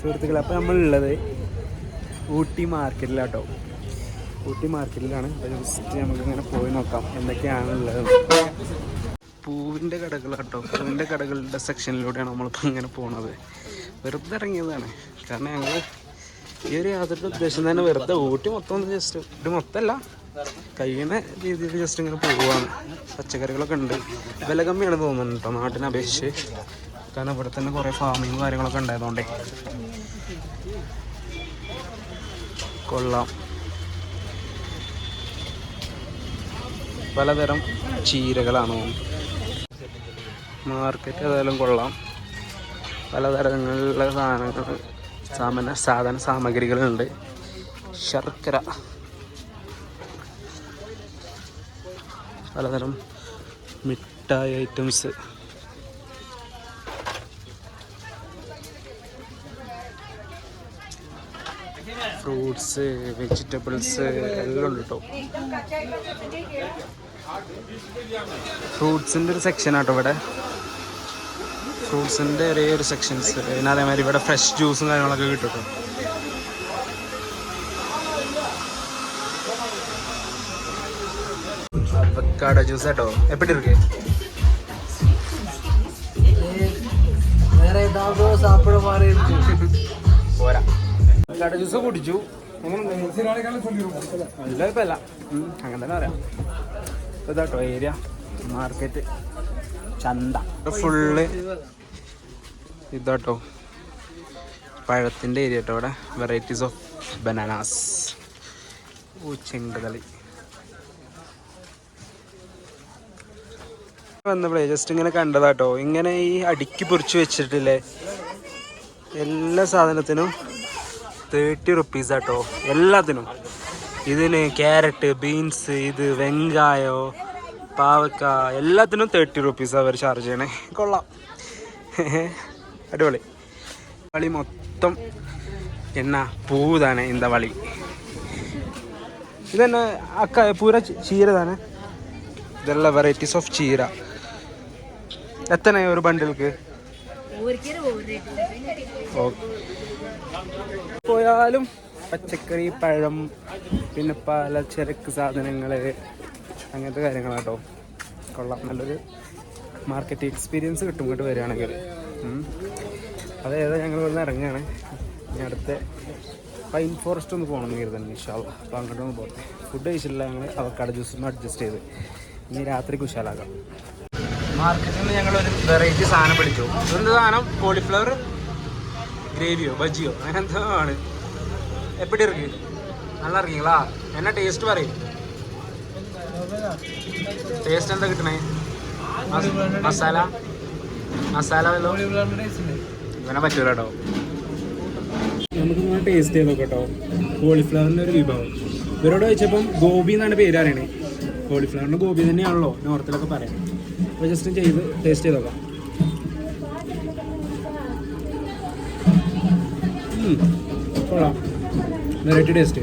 സുഹൃത്തുക്കളെ, അപ്പോൾ നമ്മളുള്ളത് ഊട്ടി മാർക്കറ്റിലാട്ടോ. ഊട്ടി മാർക്കറ്റിലാണ്. ജസ്റ്റ് നമുക്കിങ്ങനെ പോയി നോക്കാം എന്തൊക്കെയാണുള്ളത്. പൂവിൻ്റെ കടകളാട്ടോ. പൂവിൻ്റെ കടകളുടെ സെക്ഷനിലൂടെയാണ് നമ്മളിപ്പോൾ ഇങ്ങനെ പോണത്. വെറുതെ ഇറങ്ങിയതാണ്. കാരണം ഞങ്ങൾ ഈ ഒരു യാത്രയുടെ ഉദ്ദേശം തന്നെ വെറുതെ ഊട്ടി മൊത്തം ഒന്ന് ജസ്റ്റ്, ഇത് മൊത്തമല്ല, കഴിയുന്ന രീതിയിൽ ജസ്റ്റ് ഇങ്ങനെ പോവുകയാണ്. പച്ചക്കറികളൊക്കെ ഉണ്ട്. വില കമ്മിയാണ് തോന്നുന്നുണ്ട് കേട്ടോ നാട്ടിനെ അപേക്ഷിച്ച്. കാരണം ഇവിടെ തന്നെ കുറേ ഫാമിങ് കാര്യങ്ങളൊക്കെ ഉണ്ടായതുകൊണ്ടേ കൊള്ളാം. പലതരം ചീരകളാണ് മാർക്കറ്റ്. ഏതായാലും കൊള്ളാം. പലതരങ്ങളിലുള്ള സാധന സാമഗ്രികളുണ്ട്. ശർക്കര, പലതരം മിഠായി ഐറ്റംസ്, ഫ്രൂട്ട്സ്, വെജിറ്റബിൾസ് എല്ലാം ഉണ്ട് കേട്ടോ. ഫ്രൂട്ട്സിൻ്റെ ഒരു സെക്ഷനാട്ടോ ഇവിടെ. ഫ്രൂട്ട്സിൻ്റെ ഒരേ ഒരു സെക്ഷൻസ്. പിന്നെ അതേമാതിരി ഇവിടെ ഫ്രഷ് ജ്യൂസും കാര്യങ്ങളൊക്കെ കിട്ടും കേട്ടോ. അവക്കാഡോ ജ്യൂസ് കേട്ടോ. എപ്പിട്ട് ഇരിക്കേ പോരാ. അവക്കാഡോ ജ്യൂസ് കുടിച്ചു. നല്ല കുഴപ്പമില്ല, അങ്ങനെ തന്നെ പറയാം. ഇതാട്ടോ ഏരിയ മാർക്കറ്റ്, ചന്ത ഫുള്ള് ഇതാട്ടോ. പഴത്തിൻ്റെ ഏരിയ കേട്ടോ ഇവിടെ. Varieties of bananas. ചെങ്കതളി വന്നപ്പോഴേ ജസ്റ്റ് ഇങ്ങനെ കണ്ടതാട്ടോ. ഇങ്ങനെ ഈ അടുക്കി പൊറിച്ച് വെച്ചിട്ടില്ലേ എല്ലാ സാധനത്തിനും 30 റുപ്പീസ് ആട്ടോ. എല്ലാത്തിനും. ഇതിന് ക്യാരറ്റ്, ബീൻസ്, ഇത് വെങ്കായോ, പാവക്ക, എല്ലാത്തിനും 30 റുപ്പീസ് അവർ ചാർജ് ചെയ്യണേ. കൊള്ളാം, അടിപൊളി. വളി മൊത്തം എണ്ണ പൂവ് താനെ. ഇന്ത വളി ഇതന്നെ അക്ക പൂര ചീര താനെ. ഇതെല്ലാം വെറൈറ്റീസ് ഓഫ് ചീര. എത്ര ഒരു ബണ്ടിൽക്ക്? പോയാലും പച്ചക്കറി, പഴം, പിന്നെ പലചരക്ക് സാധനങ്ങൾ, അങ്ങനത്തെ കാര്യങ്ങളാട്ടോ. കൊള്ളാം. നല്ലൊരു മാർക്കറ്റ് എക്സ്പീരിയൻസ് കിട്ടും ഇങ്ങോട്ട് വരികയാണെങ്കിൽ. അതേതാ ഞങ്ങൾ ഇവിടുന്ന് ഇറങ്ങുകയാണ്. ഇനി അടുത്ത പൈൻ ഫോറസ്റ്റ് ഒന്ന് പോകണമെന്ന് കരുതുന്നുണ്ട് ഇൻഷാ അല്ലാഹ്. അപ്പോൾ അങ്ങോട്ടൊന്ന് പോകട്ടെ. ഫുഡ് കഴിച്ചില്ല. ഞങ്ങൾ അവക്കാഡോ ജ്യൂസ് ഒന്ന് അഡ്ജസ്റ്റ് ചെയ്ത് ഇനി രാത്രിക്ക് ഉഷാലാക്കാം. മാർക്കറ്റിൽ നിന്ന് ഞങ്ങളൊരു വെറൈറ്റി സാധനം പിടിച്ചു. ഇതെന്ത് സാധനം? കോളിഫ്ലവർ ഗ്രേവിയോ ബജിയോ അങ്ങനെ എന്തോ ആണ്. എപ്പിടി ഇറക്കി? നല്ല ഇറങ്ങിങ്ങളാ. എന്നാ ടേസ്റ്റ് പറയും. ടേസ്റ്റ് എന്താ കിട്ടണേ? മസാല മസാല വല്ലോ ഇങ്ങനെ പറ്റൂല കേട്ടോ. നമുക്ക് ടേസ്റ്റ് ചെയ്ത് നോക്കട്ടോ. കോളിഫ്ലവറിൻ്റെ ഒരു വിഭവം. ഇവരോട് ചോദിച്ചപ്പം ഗോബി എന്നാണ് പേര് അറിയണേ. കോളിഫ്ലവറിൻ്റെ ഗോബി തന്നെയാണല്ലോ നോർത്തിലൊക്കെ പറയാം. അപ്പോൾ ജസ്റ്റ് ചെയ്ത് ടേസ്റ്റ് ചെയ്ത് നോക്കാം. കൊള്ളാം, വെറൈറ്റി ടേസ്റ്റ്.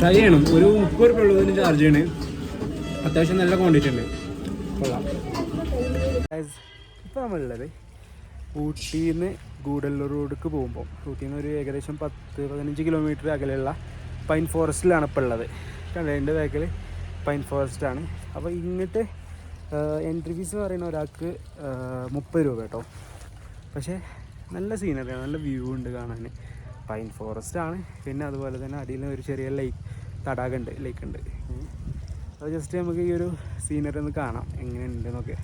ട്രൈ ചെയ്യണം. ഒരു 30 രൂപ ഉള്ളതിന് ചാർജ് ചെയ്യണേ. അത്യാവശ്യം നല്ല ക്വാണ്ടിറ്റി ഉണ്ട്. കൊള്ളാം. ഇപ്പോൾ നമ്മളുള്ളത് ഊട്ടിയിൽ നിന്ന് ഗൂഡല്ലൂർ റോഡിലേക്ക് പോകുമ്പോൾ ഊട്ടിയിൽ നിന്ന് ഒരു ഏകദേശം 10-15 കിലോമീറ്റർ അകലെയുള്ള പൈൻ ഫോറസ്റ്റിലാണ് ഇപ്പോൾ ഉള്ളത്. കണ്ടതിൻ്റെ ബാക്കിൽ പൈൻ ഫോറസ്റ്റാണ്. അപ്പോൾ ഇങ്ങോട്ട് എൻട്രി ഫീസ് പറയുന്ന ഒരാൾക്ക് 30 രൂപ കേട്ടോ. പക്ഷേ നല്ല സീനറിയാണ്, നല്ല വ്യൂ ഉണ്ട് കാണാൻ. പൈൻ ഫോറസ്റ്റാണ്. പിന്നെ അതുപോലെ തന്നെ അടിയിൽ ഒരു ചെറിയ തടാകമുണ്ട്, ലേക്കുണ്ട്. അപ്പോൾ ജസ്റ്റ് നമുക്ക് ഈ ഒരു സീനറി ഒന്ന് കാണാം എങ്ങനെയുണ്ടെന്നൊക്കെ.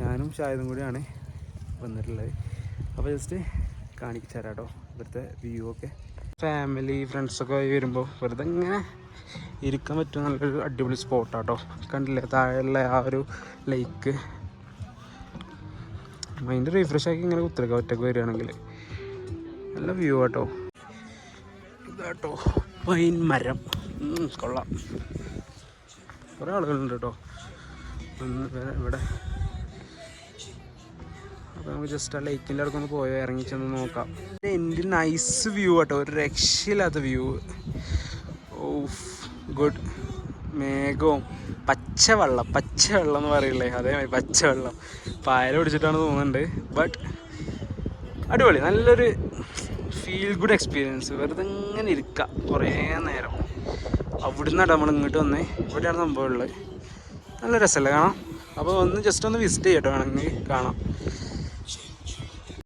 ഞാനും ഷായതും കൂടിയാണ് വന്നിട്ടുള്ളത്. അപ്പോൾ ജസ്റ്റ് കാണിച്ചു തരാം കേട്ടോ ഇവിടുത്തെ വ്യൂ ഒക്കെ. ഫാമിലി ഫ്രണ്ട്സൊക്കെ വരുമ്പോൾ വെറുതെ ഇങ്ങനെ ഇരിക്കാൻ പറ്റുന്ന നല്ലൊരു അടിപൊളി സ്പോട്ടാട്ടോ. കണ്ടില്ലേ താഴെയുള്ള ആ ഒരു ലേക്ക്. മൈൻഡ് റീഫ്രഷ് ആക്കി ഇങ്ങനെ കുത്തിരിക്കുക ഒറ്റയ്ക്ക് വരികയാണെങ്കിൽ. നല്ല വ്യൂ ആട്ടോ. ഇതാട്ടോ പൈൻ മരം. കൊള്ളാം. കുറേ ആളുകളുണ്ട് കേട്ടോ ഇവിടെ. അപ്പോൾ നമുക്ക് ജസ്റ്റ് ആ ലേക്കിൻ്റെ അടുത്തൊന്ന് പോയോ ഇറങ്ങി ചെന്ന് നോക്കാം. എൻ്റെ നൈസ് വ്യൂ ആട്ടോ, ഒരു രക്ഷയില്ലാത്ത വ്യൂ. Of good. മേഘവും പച്ചവെള്ളം എന്ന് പറയില്ലേ, അതേമാതിരി പച്ചവെള്ളം. പായൽ പിടിച്ചിട്ടാണ് തോന്നുന്നുണ്ട്. ബട്ട് അടിപൊളി, നല്ലൊരു ഫീൽ ഗുഡ് എക്സ്പീരിയൻസ്. വെറുതെ ഇങ്ങനെ ഇരിക്കുക കുറേ നേരം. അവിടുന്നാണ് നമ്മൾ ഇങ്ങോട്ട് വന്നേ, ഇവിടെയാണ് സംഭവം ഉള്ളത്. നല്ല രസമല്ലേ കാണാം. അപ്പോൾ ഒന്ന് ജസ്റ്റ് ഒന്ന് വിസിറ്റ് ചെയ്യട്ടോ, വേണമെങ്കിൽ കാണാം.